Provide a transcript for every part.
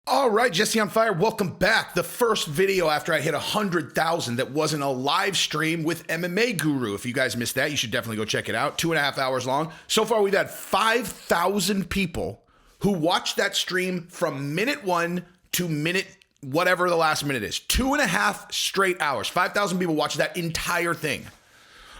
All right, Jesse on Fire, welcome back. The first video after I hit 100,000 that wasn't a live stream with MMA Guru. If you guys missed that, you should definitely go check it out. 2.5 hours long. So far, we've had 5,000 people who watched that stream from minute 1 to minute whatever the last minute is. 2.5 straight hours. 5,000 people watched that entire thing.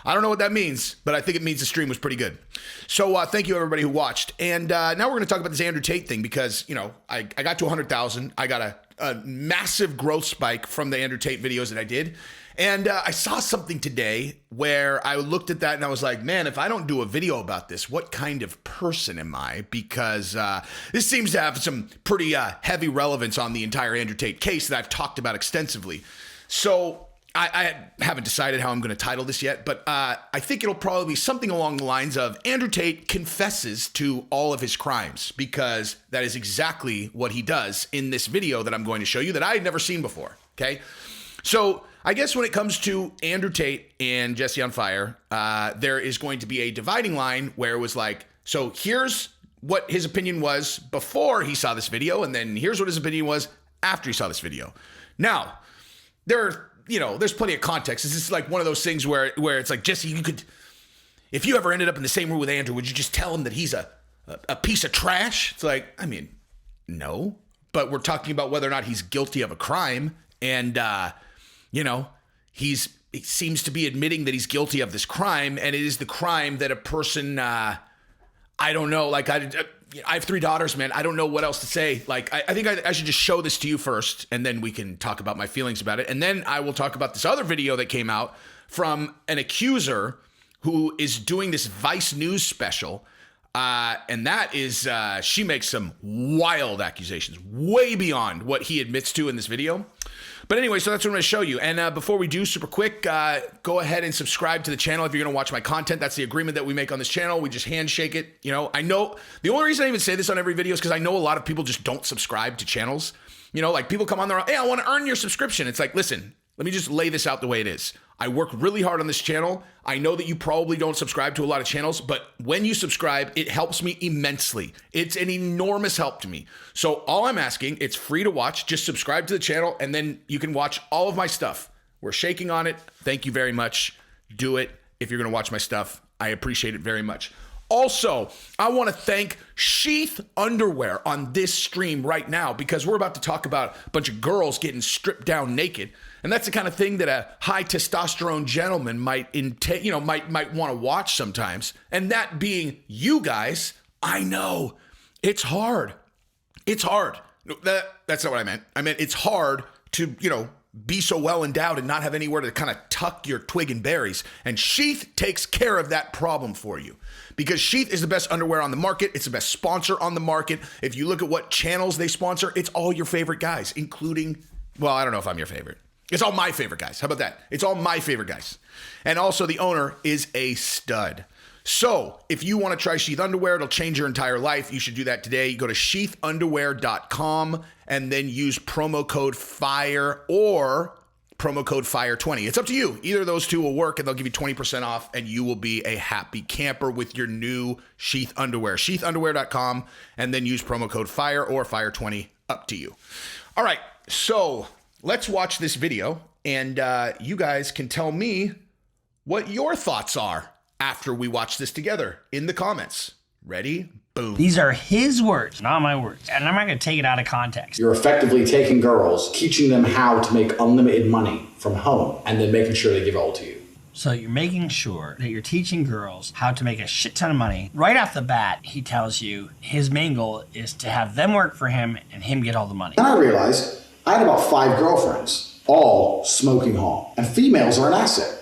I don't know what that means, but I think it means the stream was pretty good. So thank you, everybody who watched. And now we're going to talk about this Andrew Tate thing because, you know, I got to 100,000. I got a massive growth spike from the Andrew Tate videos that I did. And I saw something today where I looked at that and I was like, man, if I don't do a video about this, what kind of person am I? Because this seems to have some pretty heavy relevance on the entire Andrew Tate case that I've talked about extensively. So I haven't decided how I'm going to title this yet, but I think it'll probably be something along the lines of Andrew Tate confesses to all of his crimes, because that is exactly what he does in this video that I'm going to show you that I had never seen before, okay? So I guess when it comes to Andrew Tate and Jesse on Fire, there is going to be a dividing line where it was like, so here's what his opinion was before he saw this video, and then here's what his opinion was after he saw this video. Now, there's plenty of context. This is like one of those things where it's like, Jesse, you could, if you ever ended up in the same room with Andrew, would you just tell him that he's a piece of trash? It's like, I mean, no, but we're talking about whether or not he's guilty of a crime. And, he seems to be admitting that he's guilty of this crime. And it is the crime that a person, I don't know, like I have 3 daughters, man. I don't know what else to say. Like, I think I should just show this to you first, and then we can talk about my feelings about it. And then I will talk about this other video that came out from an accuser who is doing this Vice News special. And that is, she makes some wild accusations, way beyond what he admits to in this video. But anyway, so that's what I'm going to show you. And before we do, super quick, go ahead and subscribe to the channel if you're going to watch my content. That's the agreement that we make on this channel. We just handshake it. You know, I know the only reason I even say this on every video is because I know a lot of people just don't subscribe to channels. You know, like people come on there, hey, I want to earn your subscription. It's like, listen, let me just lay this out the way it is. I work really hard on this channel. I know that you probably don't subscribe to a lot of channels, but when you subscribe, it helps me immensely. It's an enormous help to me. So all I'm asking, it's free to watch. Just subscribe to the channel and then you can watch all of my stuff. We're shaking on it. Thank you very much. Do it if you're going to watch my stuff. I appreciate it very much. Also, I want to thank Sheath Underwear on this stream right now because we're about to talk about a bunch of girls getting stripped down naked. And that's the kind of thing that a high testosterone gentleman might want to watch sometimes. And that being you guys, I know it's hard. It's hard. That's not what I meant. I meant it's hard to, be so well endowed and not have anywhere to kind of tuck your twig and berries. And Sheath takes care of that problem for you because Sheath is the best underwear on the market. It's the best sponsor on the market. If you look at what channels they sponsor, it's all your favorite guys, including, well, I don't know if I'm your favorite. It's all my favorite guys. How about that? It's all my favorite guys. And also the owner is a stud. So if you want to try Sheath Underwear, it'll change your entire life. You should do that today. You go to sheathunderwear.com and then use promo code FIRE or promo code FIRE20. It's up to you. Either of those two will work and they'll give you 20% off and you will be a happy camper with your new Sheath Underwear. Sheathunderwear.com and then use promo code FIRE or FIRE20. Up to you. All right. So let's watch this video and you guys can tell me what your thoughts are after we watch this together in the comments. Ready? Boom. These are his words, not my words. And I'm not going to take it out of context. You're effectively taking girls, teaching them how to make unlimited money from home, and then making sure they give it all to you. So you're making sure that you're teaching girls how to make a shit ton of money. Right off the bat, he tells you his main goal is to have them work for him and him get all the money. Then I realized I had about 5 girlfriends, all smoking hot, and females are an asset.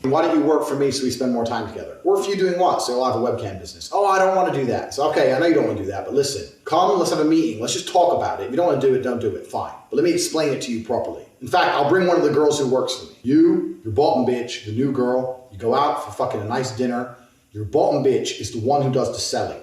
Why don't you work for me so we spend more time together? Work for you doing what? So I'll have a webcam business. Oh, I don't want to do that. So, okay, I know you don't want to do that, but listen, come, let's have a meeting. Let's just talk about it. If you don't want to do it, don't do it. Fine. But let me explain it to you properly. In fact, I'll bring one of the girls who works for me. Your bottom bitch, the new girl, you go out for fucking a nice dinner. Your bottom bitch is the one who does the selling.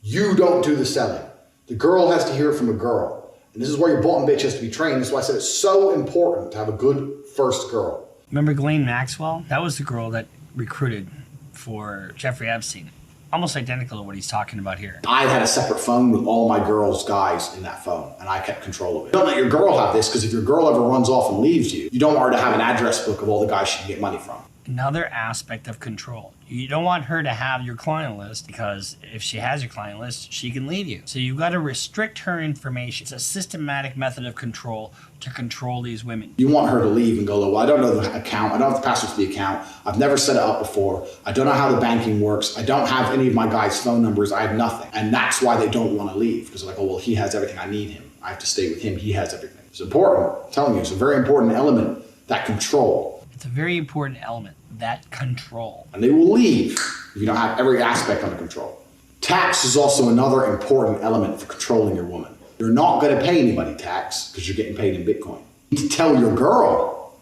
You don't do the selling. The girl has to hear it from a girl. And this is where your bottom bitch has to be trained. That's why I said it's so important to have a good first girl. Remember Ghislaine Maxwell? That was the girl that recruited for Jeffrey Epstein. almost identical to what he's talking about here. I had a separate phone with all my girls' guys in that phone, and I kept control of it. Don't let your girl have this, because if your girl ever runs off and leaves you, you don't want her to have an address book of all the guys she can get money from. Another aspect of control. You don't want her to have your client list, because if she has your client list, she can leave you. So you've got to restrict her information. It's a systematic method of control to control these women. You want her to leave and go, well, I don't know the account. I don't have the password to the account. I've never set it up before. I don't know how the banking works. I don't have any of my guys' phone numbers. I have nothing. And that's why they don't want to leave, because they're like, oh, well, he has everything. I need him. I have to stay with him. He has everything. It's important. I'm telling you, it's a very important element, that control. It's a very important element, that control. And they will leave if you don't have every aspect under control. Tax is also another important element for controlling your woman. You're not going to pay anybody tax because you're getting paid in Bitcoin. You need to tell your girl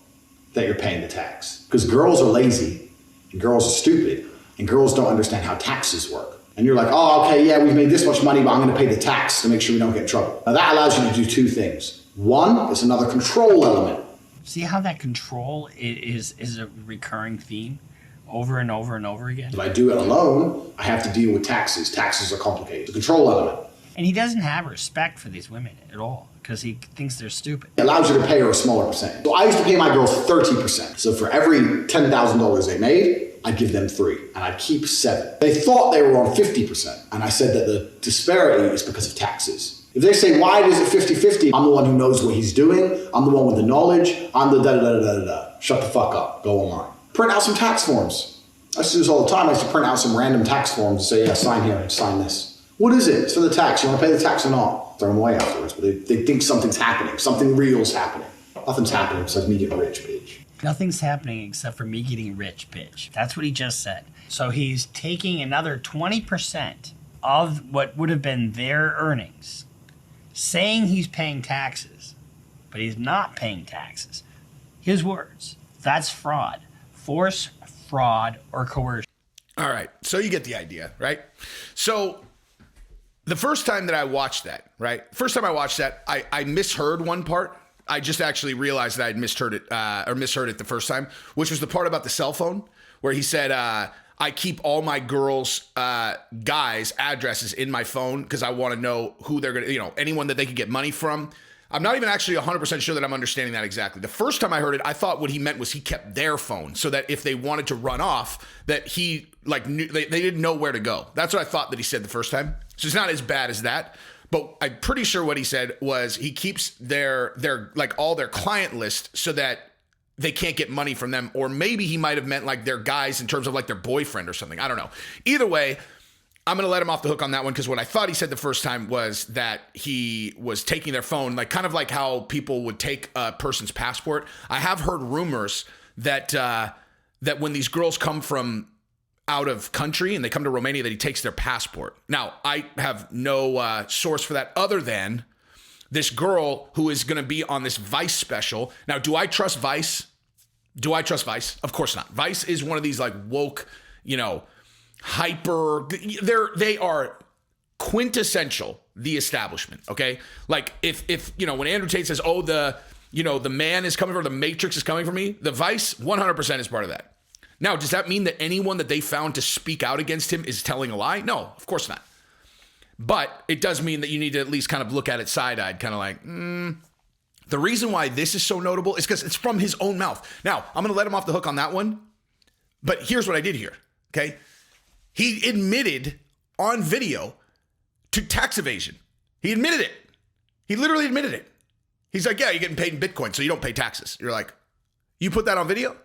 that you're paying the tax, because girls are lazy and girls are stupid and girls don't understand how taxes work. And you're like, oh, okay, yeah, we've made this much money, but I'm going to pay the tax to make sure we don't get in trouble. Now that allows you to do two things. One, it's another control element. See how that control is a recurring theme over and over and over again? If I do it alone, I have to deal with taxes. Taxes are complicated. The control element. And he doesn't have respect for these women at all, because he thinks they're stupid. It allows you to pay her a smaller percentage. So I used to pay my girls 30%. So for every $10,000 they made, I'd give them 3, and I'd keep 7. They thought they were on 50%, and I said that the disparity is because of taxes. If they say, why is it 50-50? I'm the one who knows what he's doing. I'm the one with the knowledge. I'm the da-da-da-da-da-da. Shut the fuck up. Go online. Print out some tax forms. I used to do this all the time. I used to print out some random tax forms and say, yeah, sign here and sign this. What is it? It's for the tax. You want to pay the tax or not? Throw them away afterwards. But they think something's happening. Something real's happening. Nothing's happening besides me getting rich, bitch. Nothing's happening except for me getting rich, bitch. That's what he just said. So he's taking another 20% of what would have been their earnings, saying he's paying taxes, but he's not paying taxes. His words. That's fraud. Force, fraud, or coercion. All right. So you get the idea, right? So the first time that I watched that, right? First time I watched that, I misheard one part. I just actually realized that I'd misheard it the first time, which was the part about the cell phone where he said, I keep all my girls' guys' addresses in my phone because I want to know who they're going to, anyone that they could get money from. I'm not even actually 100% sure that I'm understanding that exactly. The first time I heard it, I thought what he meant was he kept their phone so that if they wanted to run off, that he knew, they didn't know where to go. That's what I thought that he said the first time. So it's not as bad as that. But I'm pretty sure what he said was he keeps their all their client list so that they can't get money from them. Or maybe he might have meant like their guys in terms of like their boyfriend or something. I don't know. Either way, I'm going to let him off the hook on that one, because what I thought he said the first time was that he was taking their phone, like kind of like how people would take a person's passport. I have heard rumors that that when these girls come from out of country and they come to Romania, that he takes their passport. Now, I have no source for that other than this girl who is going to be on this Vice special. Now, do I trust Vice? Do I trust Vice? Of course not. Vice is one of these like woke, hyper, they are quintessential the establishment, okay? Like if when Andrew Tate says, oh, the man is coming, or the Matrix is coming for me, the Vice 100% is part of that. Now, does that mean that anyone that they found to speak out against him is telling a lie? No, of course not. But it does mean that you need to at least kind of look at it side-eyed, kind of like, The reason why this is so notable is because it's from his own mouth. Now, I'm going to let him off the hook on that one, but here's what I did here, okay? He admitted on video to tax evasion. He admitted it. He literally admitted it. He's like, yeah, you're getting paid in Bitcoin, so you don't pay taxes. You're like, you put that on video?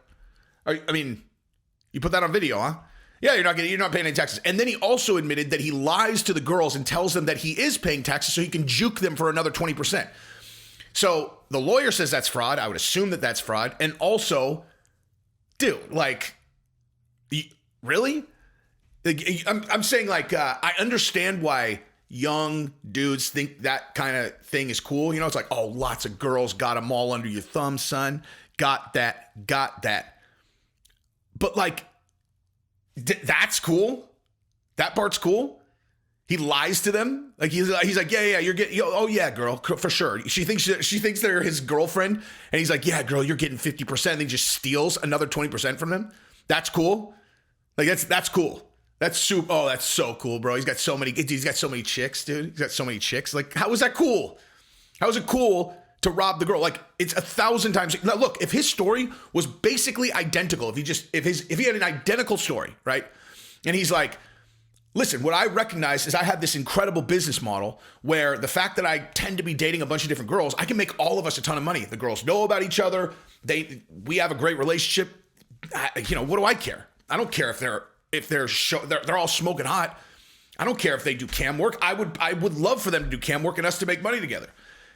You put that on video, huh? Yeah, you're not paying any taxes. And then he also admitted that he lies to the girls and tells them that he is paying taxes so he can juke them for another 20%. So the lawyer says that's fraud. I would assume that that's fraud. And also, dude, really? I'm saying I understand why young dudes think that kind of thing is cool. It's like, oh, lots of girls got them all under your thumb, son. Got that. But that's cool. That part's cool. He lies to them. Like he's like, yeah, you're getting. Oh yeah, girl, for sure. She thinks they're his girlfriend, and he's like, yeah, girl, you're getting 50%. And he just steals another 20% from them. That's cool. Like that's cool. That's super. Oh, that's so cool, bro. He's got so many chicks, dude. He's got so many chicks. Like, how is that cool? How is it cool to rob the girl? Like, it's 1,000 times. Now, look, if his story was basically identical, if he had an identical story, right? And he's like, listen, what I recognize is I have this incredible business model where the fact that I tend to be dating a bunch of different girls, I can make all of us a ton of money. The girls know about each other. We have a great relationship. What do I care? I don't care if they're all smoking hot. I don't care if they do cam work. I would love for them to do cam work and us to make money together.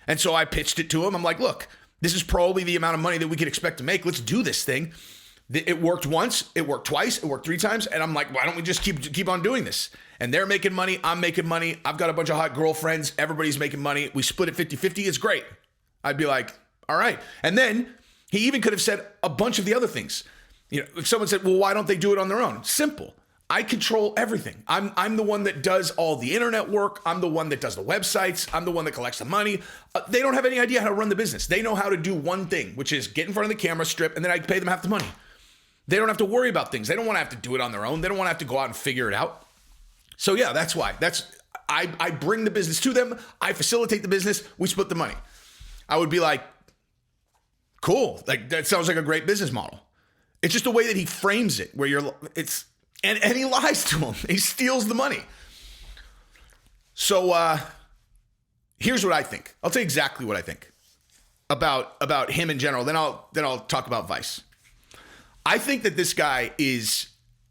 And so I pitched it to him. I'm like, look, this is probably the amount of money that we could expect to make. Let's do this thing. It worked once, it worked twice, it worked 3 times. And I'm like, why don't we just keep on doing this? And they're making money. I'm making money. I've got a bunch of hot girlfriends. Everybody's making money. We split it 50-50. It's great. I'd be like, all right. And then he even could have said a bunch of the other things. If someone said, well, why don't they do it on their own? Simple. I control everything. I'm the one that does all the internet work. I'm the one that does the websites. I'm the one that collects the money. They don't have any idea how to run the business. They know how to do one thing, which is get in front of the camera, strip, and then I pay them half the money. They don't have to worry about things. They don't want to have to do it on their own. They don't want to have to go out and figure it out. So yeah, that's why. I bring the business to them. I facilitate the business. We split the money. I would be like, cool. Like, that sounds like a great business model. It's just the way that he frames it, where and he lies to him. He steals the money. So here's what I think. I'll tell you exactly what I think about him in general. Then I'll talk about Vice. I think that this guy is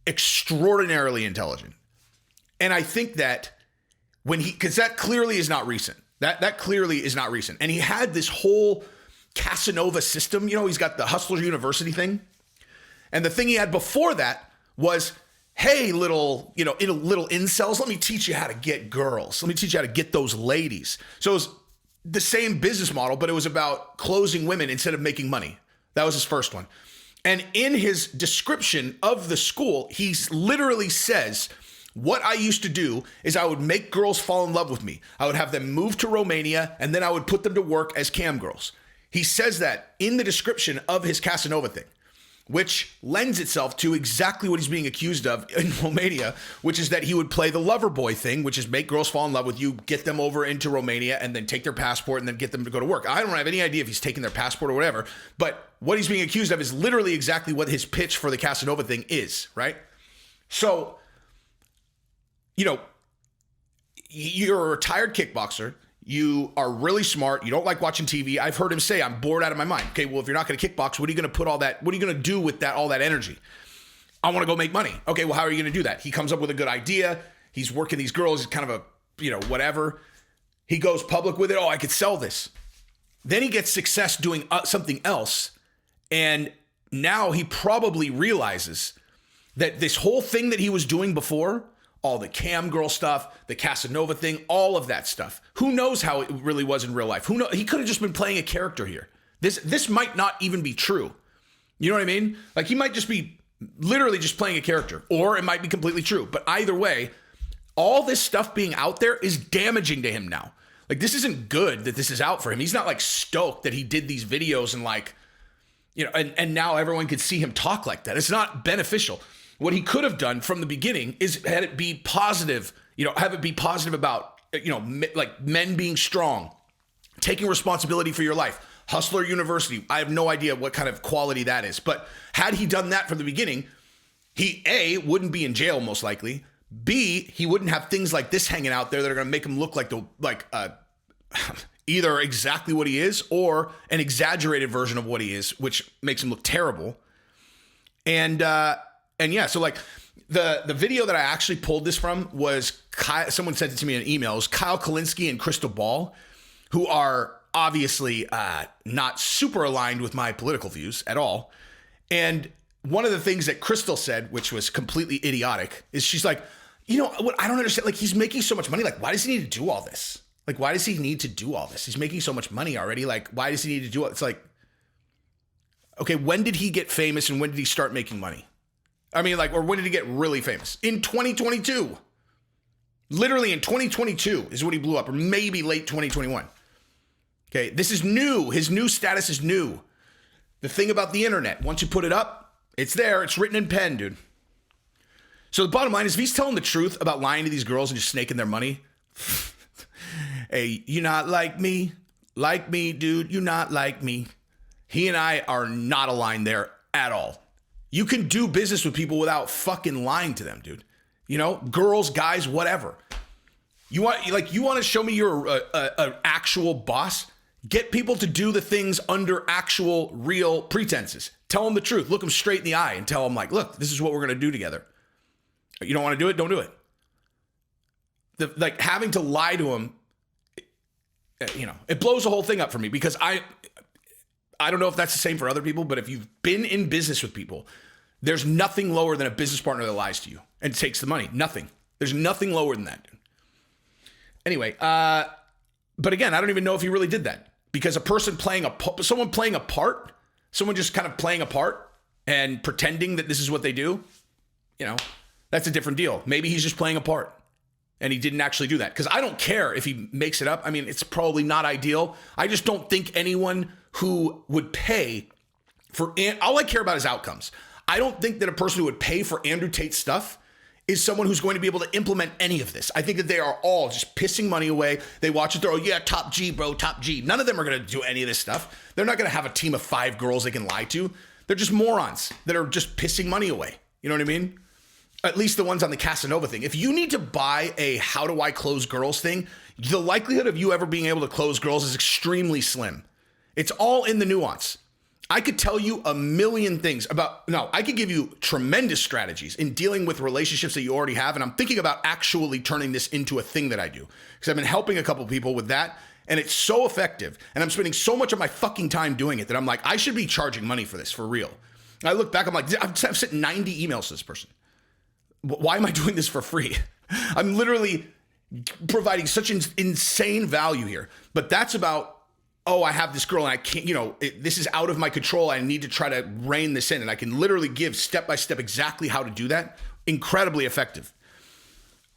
extraordinarily intelligent. And I think that because that clearly is not recent. That clearly is not recent. And he had this whole Casanova system. He's got the Hustlers University thing. And the thing he had before that was, hey, little incels, let me teach you how to get girls. Let me teach you how to get those ladies. So it was the same business model, but it was about closing women instead of making money. That was his first one. And in his description of the school, he literally says, what I used to do is I would make girls fall in love with me. I would have them move to Romania, and then I would put them to work as cam girls. He says that in the description of his Casanova thing, which lends itself to exactly what he's being accused of in Romania, which is that he would play the lover boy thing, which is make girls fall in love with you, get them over into Romania, and then take their passport and then get them to go to work. I don't have any idea if he's taking their passport or whatever, but what he's being accused of is literally exactly what his pitch for the Casanova thing is, right? So, you're a retired kickboxer. You are really smart. You don't like watching TV. I've heard him say, I'm bored out of my mind. Okay, well, if you're not going to kickbox, what are you going to put what are you going to do with all that energy? I want to go make money. Okay, well, how are you going to do that? He comes up with a good idea. He's working these girls. He's kind of whatever. He goes public with it. Oh, I could sell this. Then he gets success doing something else. And now he probably realizes that this whole thing that he was doing before, all the cam girl stuff, the Casanova thing, all of that stuff. Who knows how it really was in real life? Who knows? He could have just been playing a character here. This might not even be true. You know what I mean? Like, he might just be literally just playing a character, or it might be completely true. But either way, all this stuff being out there is damaging to him now. Like, this isn't good that this is out for him. He's not like stoked that he did these videos and and now everyone could see him talk like that. It's not beneficial. What he could have done from the beginning is had it be positive, have it be positive about, like men being strong, taking responsibility for your life. Hustler University. I have no idea what kind of quality that is. But had he done that from the beginning, he, A, wouldn't be in jail most likely. B, he wouldn't have things like this hanging out there that are going to make him look like either exactly what he is or an exaggerated version of what he is, which makes him look terrible. And yeah, so like the video that I actually pulled this from was someone sent it to me in an email. It was Kyle Kalinske and Crystal Ball, who are obviously not super aligned with my political views at all. And one of the things that Crystal said, which was completely idiotic, is she's like, what I don't understand, like, he's making so much money. Like, why does he need to do all this? Like, why does he need to do all this? He's making so much money already. Like, why does he need to do it? It's like, okay, when did he get famous and when did he start making money? I mean, or when did he get really famous? In 2022. Literally in 2022 is when he blew up, or maybe late 2021. Okay, this is new. His new status is new. The thing about the internet, once you put it up, it's there. It's written in pen, dude. So the bottom line is, if he's telling the truth about lying to these girls and just snaking their money, hey, you not like me? Like me, dude, you not like me. He and I are not aligned there at all. You can do business with people without fucking lying to them, dude. You know, girls, guys, whatever. You want to show me you're an actual boss? Get people to do the things under actual, real pretenses. Tell them the truth. Look them straight in the eye and tell them, like, look, this is what we're going to do together. You don't want to do it? Don't do it. Like, having to lie to them, you know, it blows the whole thing up for me, because I don't know if that's the same for other people, but if you've been in business with people, there's nothing lower than a business partner that lies to you and takes the money. Nothing. There's nothing lower than that, dude. Anyway, but again, I don't even know if he really did that, because someone playing a part, someone just kind of playing a part and pretending that this is what they do, you know, that's a different deal. Maybe he's just playing a part and he didn't actually do that, because I don't care if he makes it up. I mean, it's probably not ideal. I just don't think anyone who would pay for, all I care about is outcomes. I don't think that a person who would pay for Andrew Tate stuff is someone who's going to be able to implement any of this. I think that they are all just pissing money away. They watch it, they're, oh yeah, top G, bro, top G. None of them are going to do any of this stuff. They're not going to have a team of 5 girls they can lie to. They're just morons that are just pissing money away. You know what I mean? At least the ones on the Casanova thing. If you need to buy a how do I close girls thing, the likelihood of you ever being able to close girls is extremely slim. It's all in the nuance. I could tell you a million things I could give you tremendous strategies in dealing with relationships that you already have. And I'm thinking about actually turning this into a thing that I do, because I've been helping a couple people with that. And it's so effective. And I'm spending so much of my fucking time doing it that I'm like, I should be charging money for this, for real. And I look back, I'm like, I've sent 90 emails to this person. Why am I doing this for free? I'm literally providing such insane value here. But that's about, oh, I have this girl and I can't, you know, this is out of my control. I need to try to rein this in. And I can literally give step by step exactly how to do that. Incredibly effective.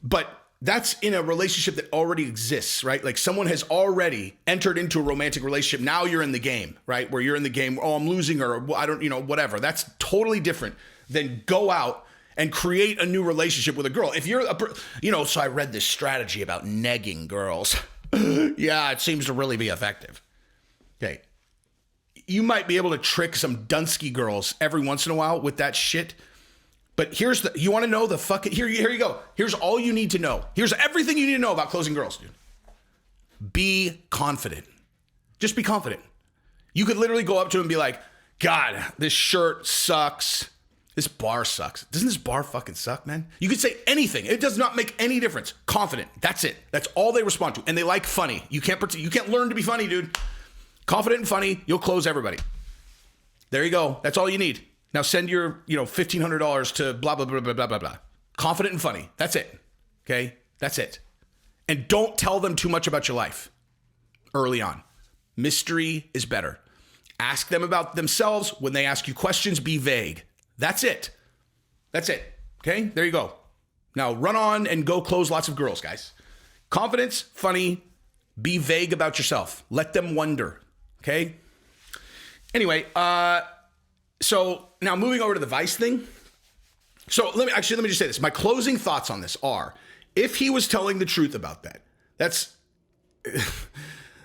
But that's in a relationship that already exists, right? Like someone has already entered into a romantic relationship. Now you're in the game, right? Where you're in the game, oh, I'm losing her, or I don't, you know, whatever. That's totally different than go out and create a new relationship with a girl. If you're, so I read this strategy about negging girls. Yeah, it seems to really be effective. Okay. You might be able to trick some Dunsky girls every once in a while with that shit. But you want to know the fucking, here you go. Here's all you need to know. Here's everything you need to know about closing girls, dude. Be confident. Just be confident. You could literally go up to him and be like, God, this shirt sucks. This bar sucks. Doesn't this bar fucking suck, man? You could say anything. It does not make any difference. Confident. That's it. That's all they respond to. And they like funny. You can't learn to be funny, dude. Confident and funny, you'll close everybody. There you go. That's all you need. Now send your, $1,500 to blah, blah, blah, blah, blah, blah, blah. Confident and funny. That's it. Okay? That's it. And don't tell them too much about your life early on. Mystery is better. Ask them about themselves. When they ask you questions, be vague. That's it. That's it. Okay? There you go. Now run on and go close lots of girls, guys. Confidence, funny, be vague about yourself. Let them wonder. Okay? Anyway, so now moving over to the Vice thing. So let me just say this. My closing thoughts on this are, if he was telling the truth about that, that's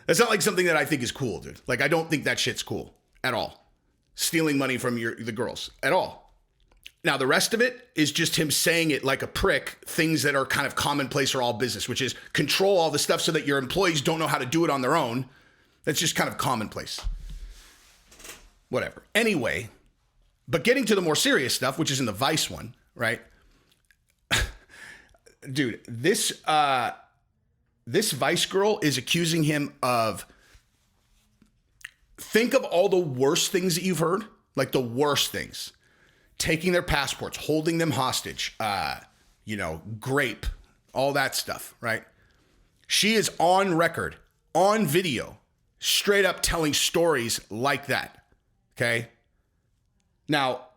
not like something that I think is cool, dude. Like, I don't think that shit's cool at all. Stealing money from the girls at all. Now, the rest of it is just him saying it like a prick, things that are kind of commonplace or all business, which is control all the stuff so that your employees don't know how to do it on their own. That's just kind of commonplace. Whatever. Anyway, but getting to the more serious stuff, which is in the Vice one, right? Dude, this Vice girl is accusing him of, think of all the worst things that you've heard, like the worst things. Taking their passports, holding them hostage, grape, all that stuff, right? She is on record, on video, straight up telling stories like that, okay? Now,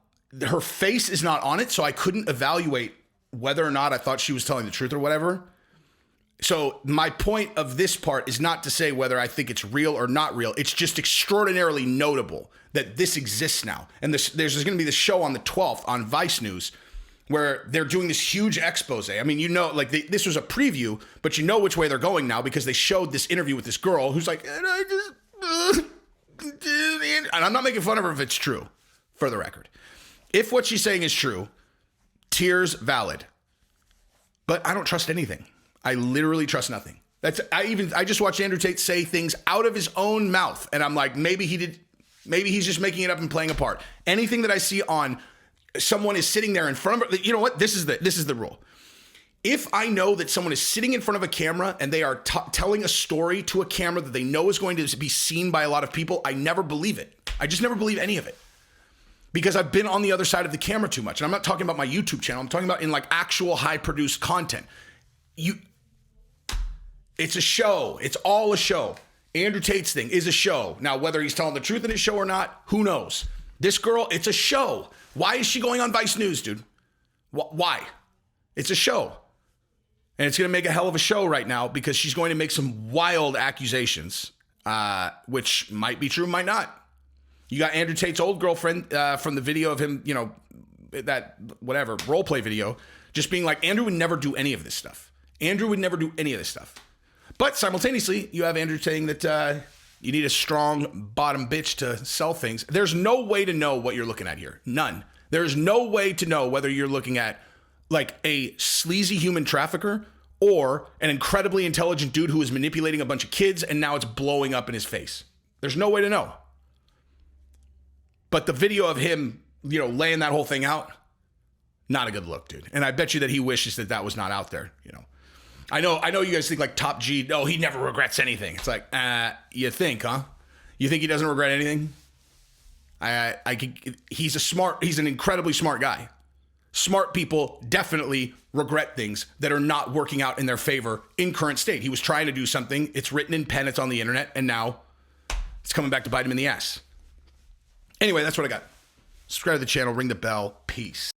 her face is not on it, so I couldn't evaluate whether or not I thought she was telling the truth or whatever. So my point of this part is not to say whether I think it's real or not real. It's just extraordinarily notable that this exists now. And there's going to be this show on the 12th on Vice News where they're doing this huge expose. I mean, you know, like this was a preview, but you know which way they're going now because they showed this interview with this girl who's like, and I just, and I'm not making fun of her if it's true, for the record. If what she's saying is true, tears valid. But I don't trust anything. I literally trust nothing. I just watched Andrew Tate say things out of his own mouth, and I'm like, maybe he's just making it up and playing a part. Anything that I see on someone is sitting there in front of, you know what? This is the rule. If I know that someone is sitting in front of a camera and they are telling a story to a camera that they know is going to be seen by a lot of people, I never believe it. I just never believe any of it. Because I've been on the other side of the camera too much. And I'm not talking about my YouTube channel. I'm talking about in like actual high produced content. It's a show. It's all a show. Andrew Tate's thing is a show. Now, whether he's telling the truth in his show or not, who knows? This girl, it's a show. Why is she going on Vice News, dude? Why? It's a show. And it's going to make a hell of a show right now because she's going to make some wild accusations, which might be true, might not. You got Andrew Tate's old girlfriend from the video of him, you know, that whatever role play video, just being like, Andrew would never do any of this stuff. Andrew would never do any of this stuff. But simultaneously, you have Andrew saying that you need a strong bottom bitch to sell things. There's no way to know what you're looking at here. None. There's no way to know whether you're looking at like a sleazy human trafficker or an incredibly intelligent dude who is manipulating a bunch of kids and now it's blowing up in his face. There's no way to know. But the video of him, you know, laying that whole thing out, not a good look, dude. And I bet you that he wishes that that was not out there, you know. I know you guys think like Top G, no, he never regrets anything. It's like, you think, huh? You think he doesn't regret anything? He's an incredibly smart guy. Smart people definitely regret things that are not working out in their favor in current state. He was trying to do something. It's written in pen. It's on the internet. And now it's coming back to bite him in the ass. Anyway, that's what I got. Subscribe to the channel. Ring the bell. Peace.